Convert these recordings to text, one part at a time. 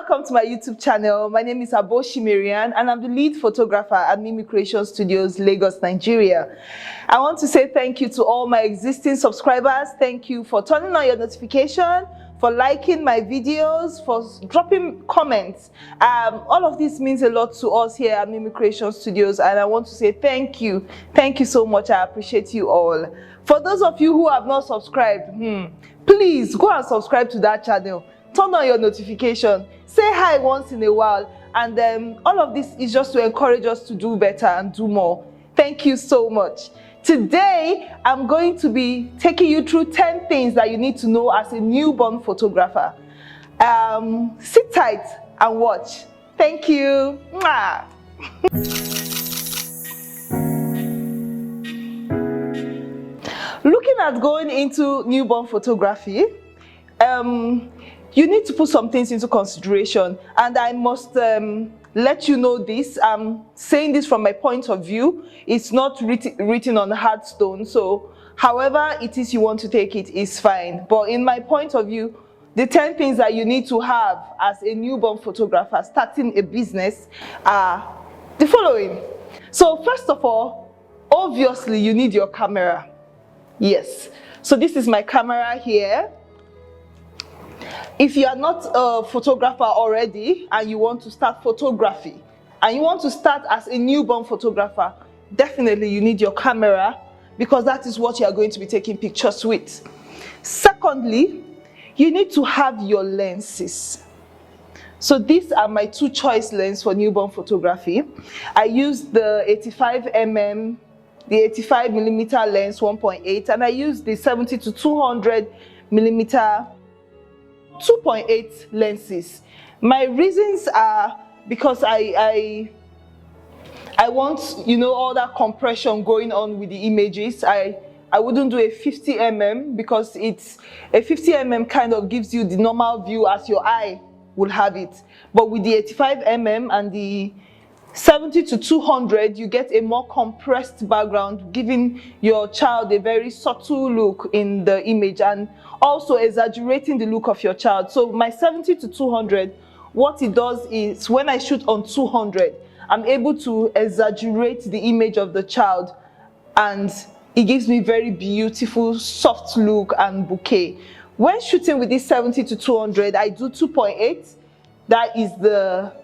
welcome to my YouTube channel. My name is Aboshi Marian and I'm the lead photographer at Mimi Creation Studios, Lagos, Nigeria. I want to say thank you to all my existing subscribers. Thank you for turning on your notification, for liking my videos, for dropping comments. All of this means a lot to us here at Mimi Creation Studios, and I want to say thank you. Thank you so much. I appreciate you all. For those of you who have not subscribed, please go and subscribe to that channel. Turn on your notification, say hi once in a while, and all of this is just to encourage us to do better and do more. Thank you so much. Today, I'm going to be taking you through 10 things that you need to know as a newborn photographer. Sit tight and watch. Thank you. Mwah. Looking at going into newborn photography, you need to put some things into consideration, and I must let you know this. I'm saying this from my point of view. It's not written on hard stone, so however it is you want to take it is fine. But in my point of view, the 10 things that you need to have as a newborn photographer starting a business are the following. So first of all, obviously you need your camera. Yes, so this is my camera here. If you are not a photographer already and you want to start photography and you want to start as a newborn photographer, definitely you need your camera, because that is what you are going to be taking pictures with. Secondly, you need to have your lenses. So these are my two choice lenses for newborn photography. I use the 85mm, the 85mm lens 1.8, and I use the 70 to 200mm 2.8 lenses. My reasons are because I want, all that compression going on with the images. I wouldn't do a 50mm because it's a 50mm kind of gives you the normal view as your eye will have it. But with the 85mm and the 70 to 200, you get a more compressed background, giving your child a very subtle look in the image and also exaggerating the look of your child. So my 70 to 200, what it does is when I shoot on 200, I'm able to exaggerate the image of the child, and it gives me very beautiful, soft look and bouquet. When shooting with this 70 to 200, I do 2.8. That is the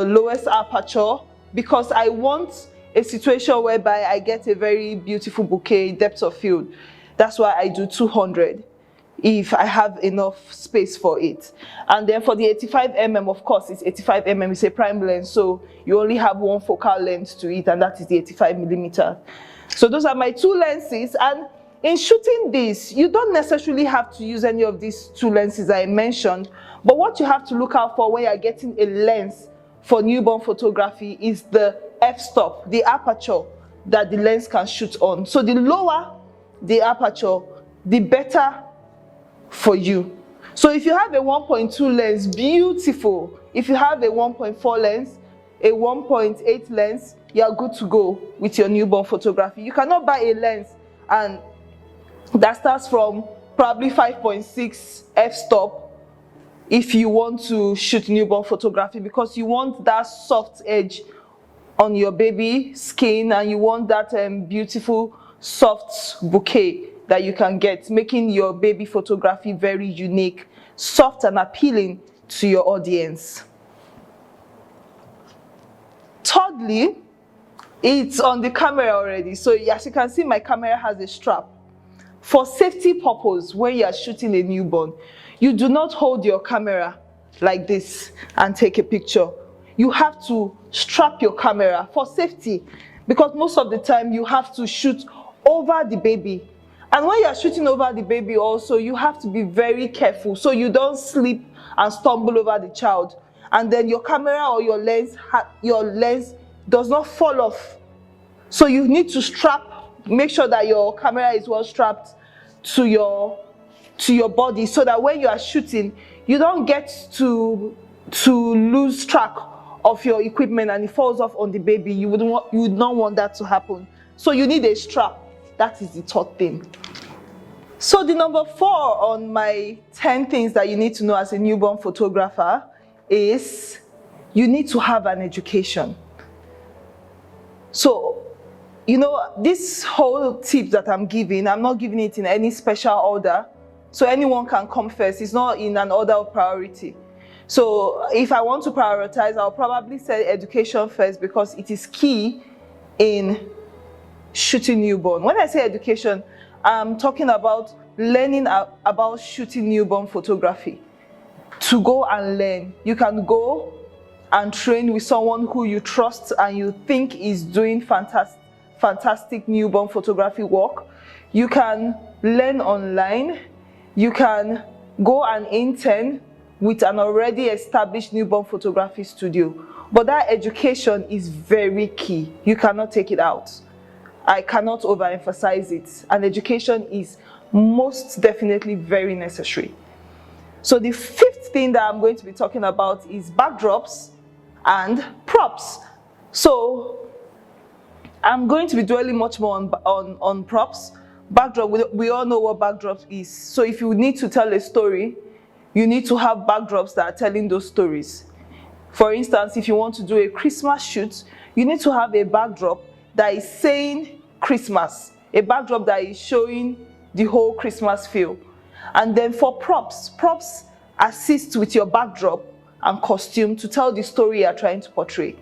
lowest aperture, because I want a situation whereby I get a very beautiful bouquet, depth of field. That's why I do 200 if I have enough space for it. And then for the 85mm, of course, it's 85mm, it's a prime lens, so you only have one focal length to it, and that is the 85mm. So those are my two lenses, and in shooting this, you don't necessarily have to use any of these two lenses I mentioned, but what you have to look out for when you're getting a lens for newborn photography is the f-stop, the aperture that the lens can shoot on. So the lower the aperture, the better for you. So if you have a 1.2 lens, beautiful. If you have a 1.4 lens, a 1.8 lens, you're good to go with your newborn photography. You cannot buy a lens and that starts from probably 5.6 f-stop if you want to shoot newborn photography, because you want that soft edge on your baby skin and you want that beautiful soft bouquet that you can get, making your baby photography very unique, soft and appealing to your audience. Thirdly, it's on the camera already. So as you can see, my camera has a strap. For safety purpose, when you are shooting a newborn, you do not hold your camera like this and take a picture. You have to strap your camera for safety, because most of the time you have to shoot over the baby. And when you are shooting over the baby also, you have to be very careful so you don't slip and stumble over the child. And then your camera or your lens does not fall off. So you need to make sure that your camera is well strapped to your body, so that when you are shooting, you don't get to lose track of your equipment and it falls off on the baby. You would not want that to happen. So you need a strap. That is the third thing. So the number 4 on my 10 things that you need to know as a newborn photographer is you need to have an education. So, this whole tip that I'm giving, I'm not giving it in any special order. So anyone can come first. It's not in an order of priority. So if I want to prioritize, I'll probably say education first because it is key in shooting newborn. When I say education, I'm talking about learning about shooting newborn photography. To go and learn. You can go and train with someone who you trust and you think is doing fantastic newborn photography work. You can learn online. You can go and intern with an already established newborn photography studio. But that education is very key. You cannot take it out. I cannot overemphasize it. And education is most definitely very necessary. So the fifth thing that I'm going to be talking about is backdrops and props. So I'm going to be dwelling much more on props. Backdrop, we all know what backdrops is. So if you need to tell a story, you need to have backdrops that are telling those stories. For instance, if you want to do a Christmas shoot, you need to have a backdrop that is saying Christmas, a backdrop that is showing the whole Christmas feel. And then for props assist with your backdrop and costume to tell the story you're trying to portray.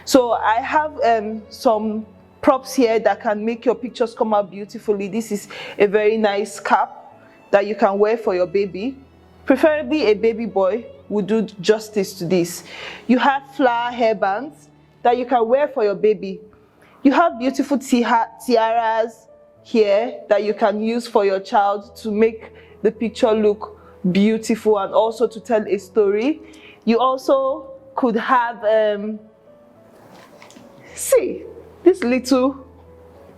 So I have some props here that can make your pictures come out beautifully. This is a very nice cap that you can wear for your baby. Preferably a baby boy would do justice to this. You have flower hairbands that you can wear for your baby. You have beautiful tiaras here that you can use for your child to make the picture look beautiful and also to tell a story. You also could have, see, this little,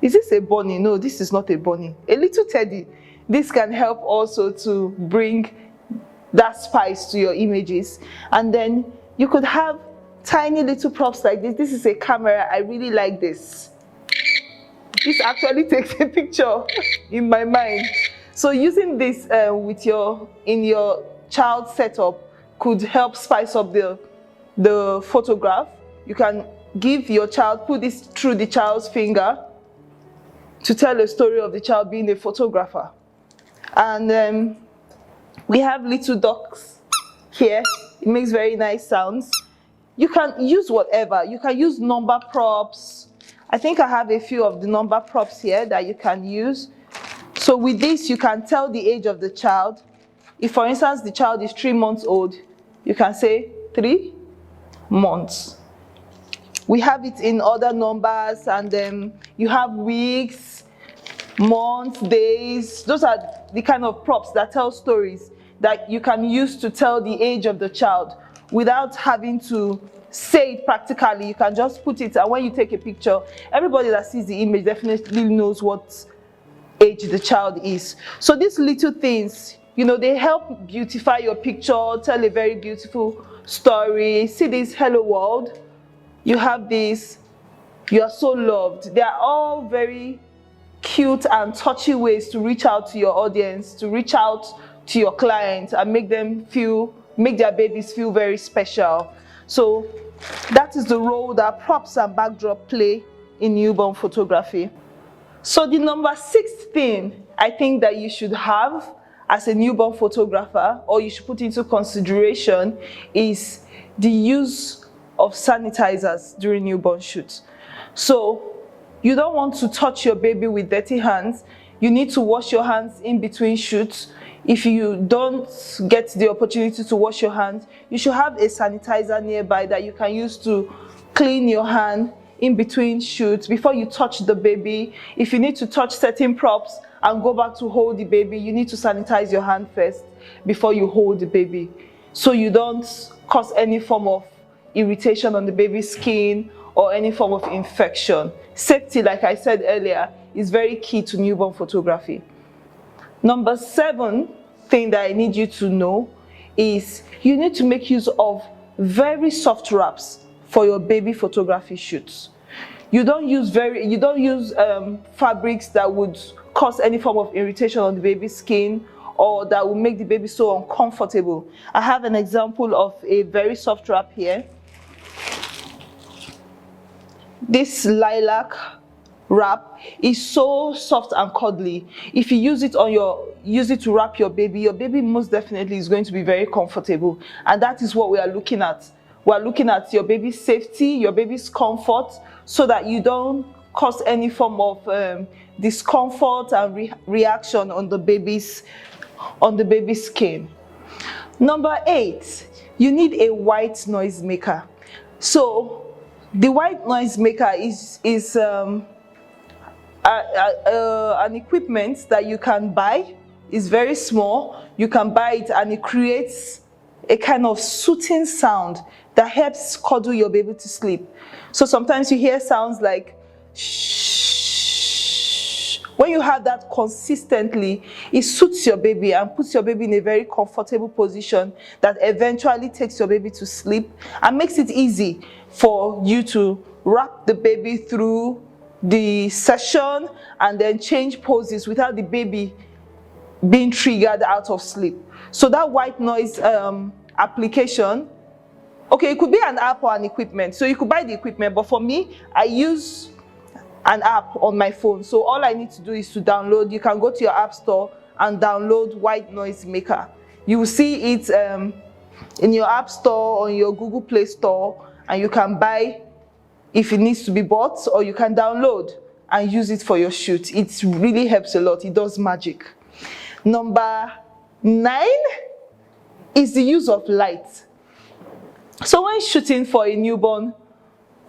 is this a bunny? No, this is not a bunny. A little teddy. This can help also to bring that spice to your images. And then you could have tiny little props like this. This is a camera. I really like this. This actually takes a picture in my mind. So using this in your child setup could help spice up the photograph. You can give your child, put this through the child's finger to tell a story of the child being a photographer. And we have little ducks here. It makes very nice sounds. You can use whatever. You can use number props. I think I have a few of the number props here that you can use. So with this, you can tell the age of the child. If, for instance, the child is 3 months old, you can say 3 months. We have it in other numbers, and you have weeks, months, days. Those are the kind of props that tell stories that you can use to tell the age of the child without having to say it practically. You can just put it, and when you take a picture, everybody that sees the image definitely knows what age the child is. So these little things, they help beautify your picture, tell a very beautiful story. See this, hello world. You have this, you are so loved. They are all very cute and touchy ways to reach out to your audience, to reach out to your clients and make their babies feel very special. So that is the role that props and backdrop play in newborn photography. So the number 6 thing I think that you should have as a newborn photographer, or you should put into consideration, is the use of sanitizers during newborn shoots. So you don't want to touch your baby with dirty hands. You need to wash your hands in between shoots. If you don't get the opportunity to wash your hands, you should have a sanitizer nearby that you can use to clean your hand in between shoots before you touch the baby. If you need to touch certain props and go back to hold the baby, you need to sanitize your hand first before you hold the baby, so you don't cause any form of irritation on the baby's skin or any form of infection. Safety, like I said earlier, is very key to newborn photography. Number 7 thing that I need you to know is you need to make use of very soft wraps for your baby photography shoots. You don't use fabrics that would cause any form of irritation on the baby's skin or that will make the baby so uncomfortable. I have an example of a very soft wrap here. This lilac wrap is so soft and cuddly. If you use it to wrap your baby most definitely is going to be very comfortable, and that is what we are looking at. We are looking at your baby's safety, your baby's comfort, so that you don't cause any form of discomfort and reaction on the baby's skin. Number 8, you need a white noise maker. So the white noise maker is an equipment that you can buy. It's very small. You can buy it and it creates a kind of soothing sound that helps cuddle your baby to sleep. So sometimes you hear sounds like shh. When you have that consistently, it soothes your baby and puts your baby in a very comfortable position that eventually takes your baby to sleep and makes it easy for you to wrap the baby through the session and then change poses without the baby being triggered out of sleep. So that white noise application, okay, it could be an app or an equipment. So you could buy the equipment, but for me, I use an app on my phone. So all I need to do is to download. You can go to your app store and download white noise maker. You will see it in your app store or in your Google Play Store, and you can buy if it needs to be bought, or you can download and use it for your shoot. It really helps a lot. It does magic. Number 9 is the use of light. So when shooting for a newborn,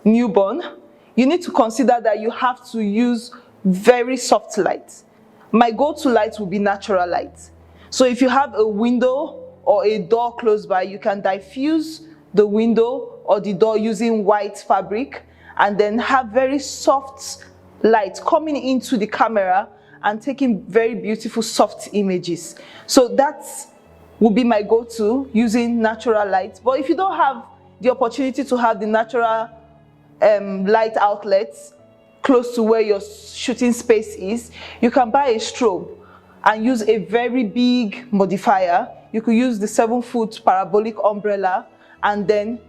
you need to consider that you have to use very soft light. My go-to light will be natural light. So if you have a window or a door close by, you can diffuse the window or the door using white fabric, and then have very soft light coming into the camera and taking very beautiful soft images. So that will be my go-to, using natural light. But if you don't have the opportunity to have the natural light outlets close to where your shooting space is, you can buy a strobe and use a very big modifier. You could use the 7-foot parabolic umbrella and then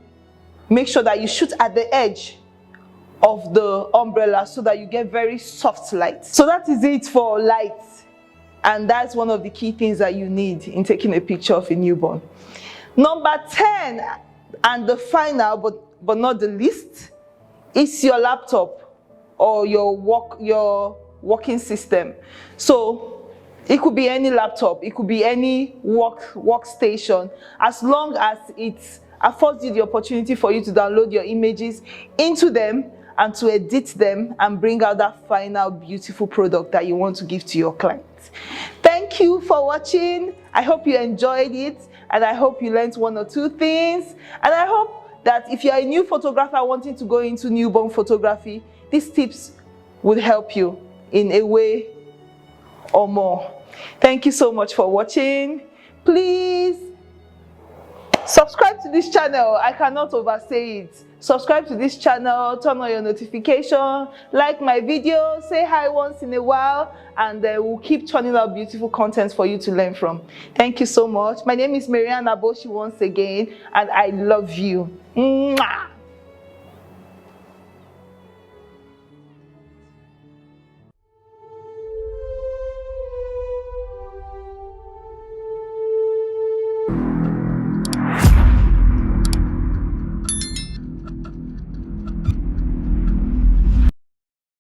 make sure that you shoot at the edge of the umbrella so that you get very soft light. So that is it for light, and that's one of the key things that you need in taking a picture of a newborn. Number 10, and the final but not the least, is your laptop or your working system. So it could be any laptop, it could be any workstation, as long as it affords you the opportunity for you to download your images into them and to edit them and bring out that final beautiful product that you want to give to your clients. Thank you for watching. I hope you enjoyed it, and I hope you learned 1 or 2 things. And I hope that if you're a new photographer wanting to go into newborn photography, these tips would help you in a way or more. Thank you so much for watching. Please subscribe to this channel. I cannot oversay it. Subscribe to this channel, turn on your notification, like my video, say hi once in a while, and we'll keep turning out beautiful content for you to learn from. Thank you so much. My name is Marianne Aboshi once again, and I love you. Mwah!